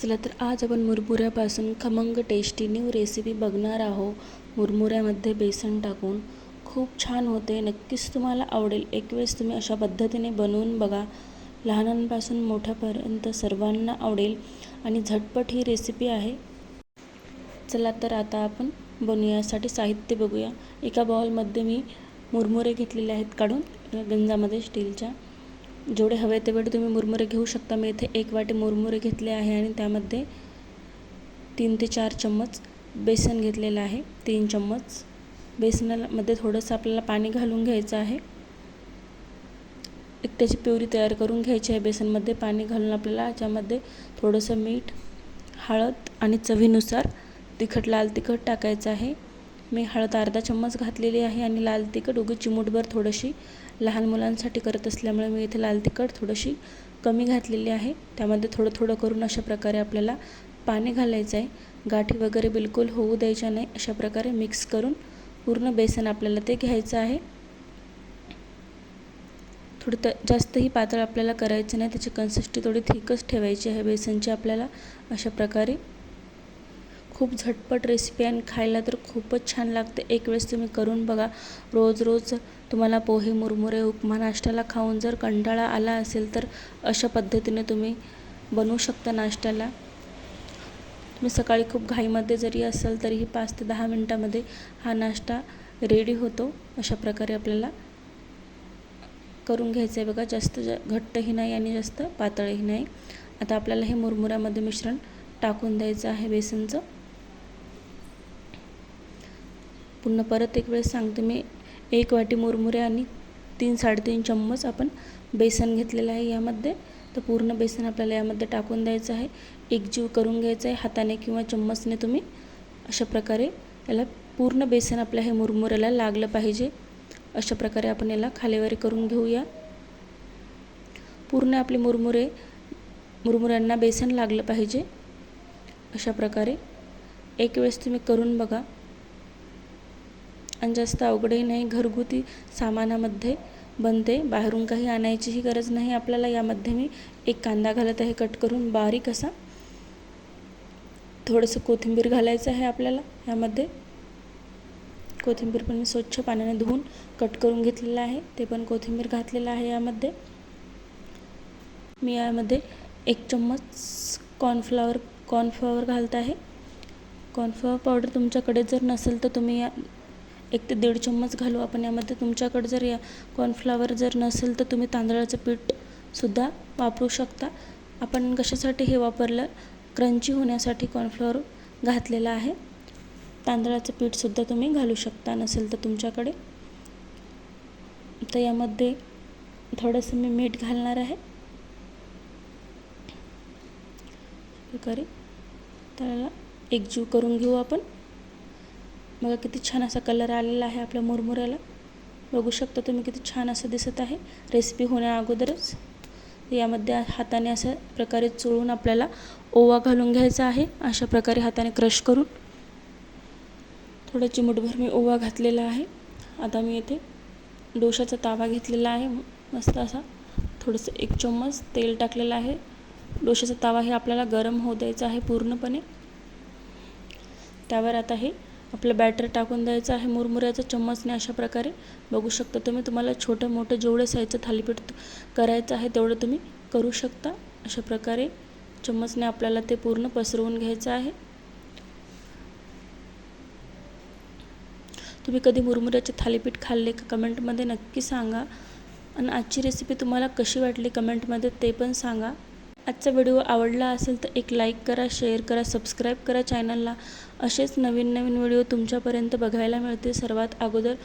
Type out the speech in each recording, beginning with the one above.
चला तर आज आपण मुरमुऱ्यापासून खमंग टेस्टी न्यू रेसिपी बघणार आहोत. मुरमुऱ्यामध्ये बेसन टाकून खूप छान होते. नक्कीच तुम्हाला आवडेल. एक वेळेस तुम्ही अशा पद्धतीने बनवून बघा. लहानांपासून मोठ्यापर्यंत सर्वांना आवडेल आणि झटपट ही रेसिपी आहे. चला तर आता आपण बनवण्यासाठी साहित्य बघूया. एका बाउलमध्ये मी मुरमुरे घेतलेले आहेत काढून गंजामध्ये स्टीलच्या. जेवढे हवे तेवढे तुम्ही मुरमुरे घेऊ शकता. मी इथे 1 वाटी मुरमुरे घेतले आहे आणि त्यामध्ये 3 ते 4 चम्मच बेसन घेतलेलं आहे. 3 चम्मच बेसनामध्ये थोडंसं आपल्याला पाणी घालून घ्यायचं आहे. एक त्याची प्युरी तयार करून घ्यायची आहे. बेसनमध्ये पाणी घालून आपल्याला याच्यामध्ये थोडंसं मीठ, हळद आणि चवीनुसार तिखट, लाल तिखट टाकायचं आहे. मी हळद अर्धा चम्मच घातलेली आहे आणि लाल तिखट उगी चिमूटभर थोडीशी. लहान मुलांसाठी करत असल्यामुळे मी इथे लाल तिखट थोडीशी कमी घातलेली आहे. त्यामध्ये थोडं थोडं करून अशा प्रकारे आपल्याला पाणी घालायचं आहे. गाठी वगैरे बिलकुल होऊ द्यायच्या नाही. अशा प्रकारे मिक्स करून पूर्ण बेसन आपल्याला ते घ्यायचं आहे. थोडं जास्तही पातळ आपल्याला करायचं नाही. त्याची कन्सिस्टन्सी थोडी थिकच ठेवायची आहे बेसनची आपल्याला. अशा प्रकारे खूप झटपट रेसिपी आणि खायला तर खूपच छान लागते. एक वेळेस तुम्ही करून बघा. रोज रोज तुम्हाला पोहे, मुरमुरे, उपमा नाश्त्याला खाऊन जर कंटाळा आला असेल तर अशा पद्धतीने तुम्ही बनवू शकता नाश्त्याला. तुम्ही सकाळी खूप घाईमध्ये जरी असाल तरीही 5 ते 10 मिनटामध्ये हा नाश्ता रेडी होतो. अशा प्रकारे आपल्याला करून घ्यायचं आहे बघा. जास्त घट्टही नाही आणि जास्त पातळही नाही. आता आपल्याला हे मुरमुऱ्यामध्ये मिश्रण टाकून द्यायचं आहे बेसनचं. पुन्हा परत एक वेळेस सांगते मी, 1 वाटी मुरमुरे आणि 3-3.5 चम्मच आपण बेसन घेतलेलं आहे यामध्ये. तर पूर्ण बेसन आपल्याला यामध्ये टाकून द्यायचं आहे. एकजीव करून घ्यायचं आहे. हाताने किंवा चम्मचने तुम्ही अशा प्रकारे याला पूर्ण बेसन आपल्या हे मुरमुऱ्याला लागलं पाहिजे. अशा प्रकारे आपण याला खालीवर करून घेऊया. पूर्ण आपले मुरमुऱ्यांना बेसन लागलं पाहिजे. अशा प्रकारे एक वेळेस तुम्ही करून बघा. आणि जास्त अवघडही नाही. घरगुती सामानामध्ये बनते. बाहेरून काही आणायचीही गरज नाही आपल्याला. यामध्ये मी 1 कांदा घालत आहे कट करून बारीक असा. थोडंसं कोथिंबीर घालायचं आहे आपल्याला यामध्ये. कोथिंबीर पण मी स्वच्छ पाण्याने धुवून कट करून घेतलेलं आहे. ते पण कोथिंबीर घातलेलं आहे यामध्ये. मी यामध्ये 1 चम्मच कॉर्नफ्लॉवर घालत आहे. कॉर्नफ्लॉवर पावडर तुमच्याकडे जर नसेल तर तुम्ही 1 ते 1.5 चम्मच घालू आपण यामध्ये. तुमच्याकडे जर या कॉर्नफ्लॉवर जर नसेल तर तुम्ही तांदळाचं पीठसुद्धा वापरू शकता. आपण कशासाठी हे वापरलं, क्रंची होण्यासाठी कॉर्नफ्लॉवर घातलेला आहे. तांदळाचं पीठसुद्धा तुम्ही घालू शकता नसेल तर तुमच्याकडे. तर यामध्ये थोडंसं मी मीठ घालणार आहे. प्रकारे त्याला एकजीव करून घेऊ आपण. बघा किती छान असा कलर आलेला आहे आपल्या मुरमुऱ्याला. बघू शकता तुम्ही किती छान असं दिसत आहे. रेसिपी होण्या अगोदरच यामध्ये हाताने अशा प्रकारे चोळून आपल्याला ओवा घालून घ्यायचा आहे. अशा प्रकारे हाताने क्रश करून थोडं चिमूटभर मी ओवा घातलेला आहे. आता मी इथे डोशाचा तवा घेतलेला आहे मस्त असा. थोडंसं 1 चम्मच तेल टाकलेलं आहे. डोशाचा तवा हे आपल्याला गरम होऊ द्यायचा आहे पूर्णपणे. त्यावर आता हे आपलं बॅटर टाकून द्यायचं आहे मुरमुऱ्याचं चम्मचने. अशा प्रकारे बघू शकता तुम्ही. तुम्हाला छोटं मोठं जेवढं साईजचं थालीपीठ करायचं आहे तेवढं तुम्ही करू शकता. अशा प्रकारे चम्मचने आपल्याला ते पूर्ण पसरवून घ्यायचं आहे. तुम्ही कधी मुरमुऱ्याचे थालीपीठ खाल्ले का कमेंटमध्ये नक्की सांगा. आणि आजची रेसिपी तुम्हाला कशी वाटली कमेंटमध्ये ते पण सांगा. आजचा व्हिडिओ आवडला असेल तर एक लाईक करा, शेअर करा, सबस्क्राईब करा चॅनलला. असेच नवीन व्हिडिओ तुमच्यापर्यंत बघायला मिळते सर्वात अगोदर.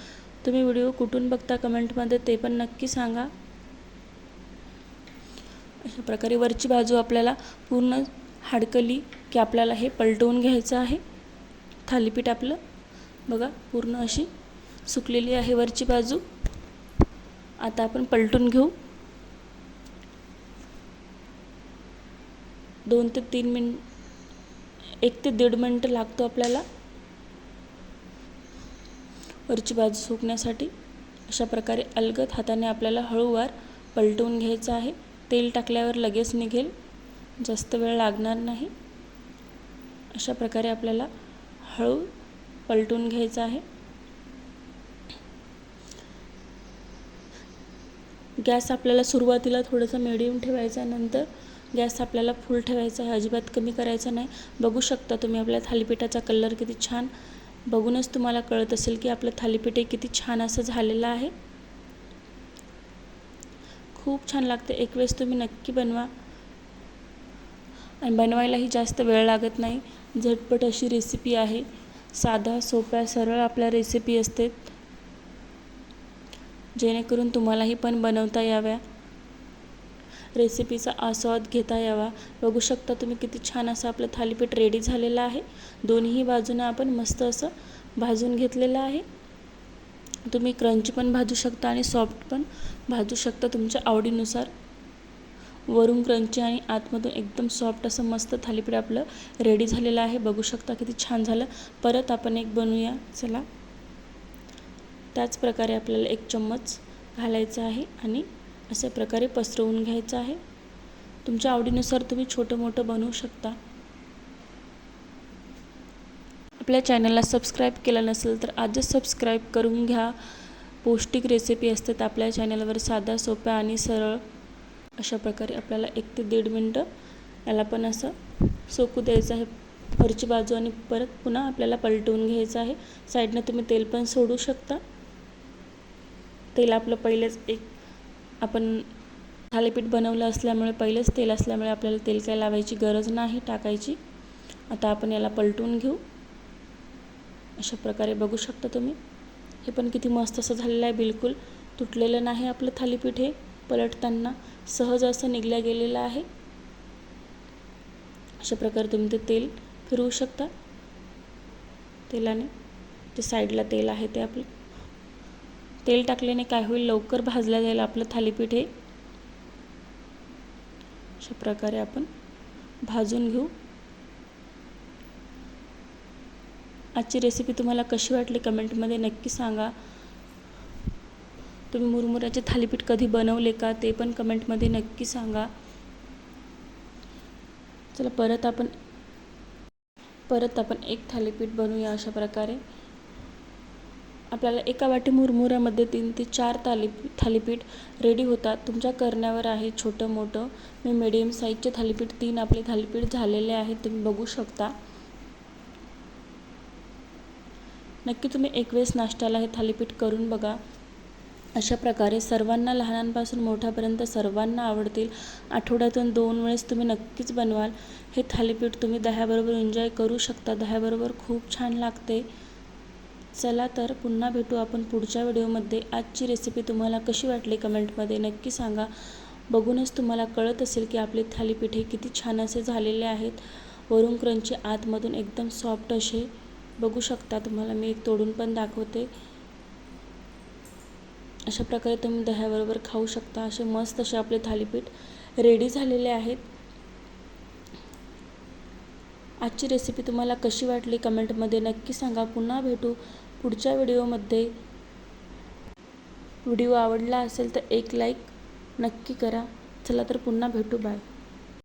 तुम्ही व्हिडिओ कुठून बघता कमेंटमध्ये ते पण नक्की सांगा. अशा प्रकारे वरची बाजू आपल्याला पूर्ण हडकली की आपल्याला हे पलटवून घ्यायचं आहे. थालीपीठ आपलं बघा पूर्ण अशी सुकलेली आहे वरची बाजू. आता आपण पलटून घेऊ. 2 ते 3 मिनिट, 1 ते 1.5 मिनिट लागतो आपल्याला वरची बाजू सुकण्यासाठी. अशा प्रकारे अलगद हाताने आपल्याला हळूवार पलटवून घ्यायचं आहे. तेल टाकल्यावर लगेच निघेल, जास्त वेळ लागणार नाही. अशा प्रकारे आपल्याला हळू पलटून घ्यायचं आहे. गॅस आपल्याला सुरुवातीला थोडंसं मिडियम ठेवायचा, नंतर गॅस आपल्याला फुल ठेवायचा आहे, अजिबात कमी करायचा नाही. बघू शकता तुम्ही आपल्या थालीपीठाचा कलर किती छान, बघूनच तुम्हाला कळत असेल की आपलं थालीपीठ किती छान असं झालेलं आहे. खूप छान लागते. एक वेळेस तुम्ही नक्की बनवा आणि बनवायलाही जास्त वेळ लागत नाही. झटपट अशी रेसिपी आहे. साधा सोप्या सरळ आपल्या रेसिपी असते, जेणेकरून तुम्हालाही पण बनवता याव्या, रेसिपीचा आस्वाद घेता यावा. बघू शकता तुम्ही किती छान असं आपलं थालीपीठ रेडी झालेलं आहे. दोन्ही बाजूनं आपण मस्त असं भाजून घेतलेलं आहे. तुम्ही क्रंची पण भाजू शकता आणि सॉफ्ट पण भाजू शकता तुमच्या आवडीनुसार. वरून क्रंची आणि आतमधून एकदम सॉफ्ट असं मस्त थालीपीठ आपलं रेडी झालेलं आहे. बघू शकता किती छान झालं. परत आपण एक बनवूया. चला, त्याच प्रकारे आपल्याला 1 चम्मच घालायचा आहे आणि अशा प्रकारे पसरवून घ्यायचं आहे. तुमच्या आवडीनुसार तुम्ही छोटं मोठं बनवू शकता. आपल्या चॅनलला सबस्क्राईब केलं नसेल तर आजच सबस्क्राईब करून घ्या. पौष्टिक रेसिपी असतात आपल्या चॅनलवर, साध्या सोप्या आणि सरळ. अशा प्रकारे आपल्याला 1 ते 1.5 मिनटं याला पण असं सोकू द्यायचं आहे वरची बाजू आणि परत पुन्हा आपल्याला पलटवून घ्यायचं आहे. साईडनं तुम्ही तेल पण सोडू शकता. तेल आपलं पहिलेच आपण थालीपीठ बनवलं असल्यामुळे पहिलेच तेल असल्यामुळे आपल्याला तेल काय लावायची गरज नाही टाकायची. आता आपण याला पलटून घेऊ. अशा प्रकारे बघू शकता तुम्ही. हे पण किती मस्त असं झालेलं आहे. बिलकुल तुटलेलं नाही आपलं थालीपीठ. हे पलटताना सहज असं निघल्या गेलेलं आहे. अशा प्रकारे तुम्ही ते तेल फिरवू शकता. तेलाने जे साईडला तेल आहे ते आपलं तेल टाकल्याने काय होईल, लवकर भाजलं जाईल आपलं थालीपीठ. हे अशा प्रकारे आपण भाजून घेऊ. आजची रेसिपी तुम्हाला कशी वाटली कमेंटमध्ये नक्की सांगा. तुम्ही मुरमुऱ्याचे थालीपीठ कधी बनवले का ते पण कमेंटमध्ये नक्की सांगा. चला, परत आपण एक थालीपीठ बनवूया. अशा प्रकारे आपल्याला एका वाटी मुरमुऱ्यामध्ये 3 ते 4 थालीपीठ रेडी होतात. तुमच्या करण्यावर आहे छोटं मोठं. मी मीडियम साईजचे थालीपीठ 3 आपले थालीपीठ झालेले आहेत, तुम्ही बघू शकता. नक्की तुम्ही एक वेळेस नाश्त्याला हे थालीपीठ करून बघा. अशा प्रकारे सर्वांना, लहानांपासून मोठ्यापर्यंत सर्वांना आवडतील. आठवड्यातून 2 वेळेस तुम्ही नक्कीच बनवाल. हे थालीपीठ तुम्ही दह्याबरोबर एन्जॉय करू शकता. दह्याबरोबर खूप छान लागते. चला तर पुन्हा भेटू आपण पुढच्या व्हिडिओमध्ये. आजची रेसिपी तुम्हाला कशी वाटली कमेंटमध्ये नक्की सांगा. बघूनच तुम्हाला कळत असेल की आपले थालीपीठ हे किती छान असे झालेले आहेत. वरून क्रंची, आतमधून एकदम सॉफ्ट असे. बघू शकता. तुम्हाला मी एक तोडून पण दाखवते. अशा प्रकारे तुम्ही दह्याबरोबर खाऊ शकता. असे मस्त असे आपले थालीपीठ रेडी झालेले आहेत. आजची रेसिपी तुम्हाला कशी वाटली कमेंटमध्ये नक्की सांगा. पुन्हा भेटू पुढच्या व्हिडिओमध्ये. व्हिडिओ आवडला असेल तर एक लाईक नक्की करा. चला तर पुन्हा भेटू. बाय.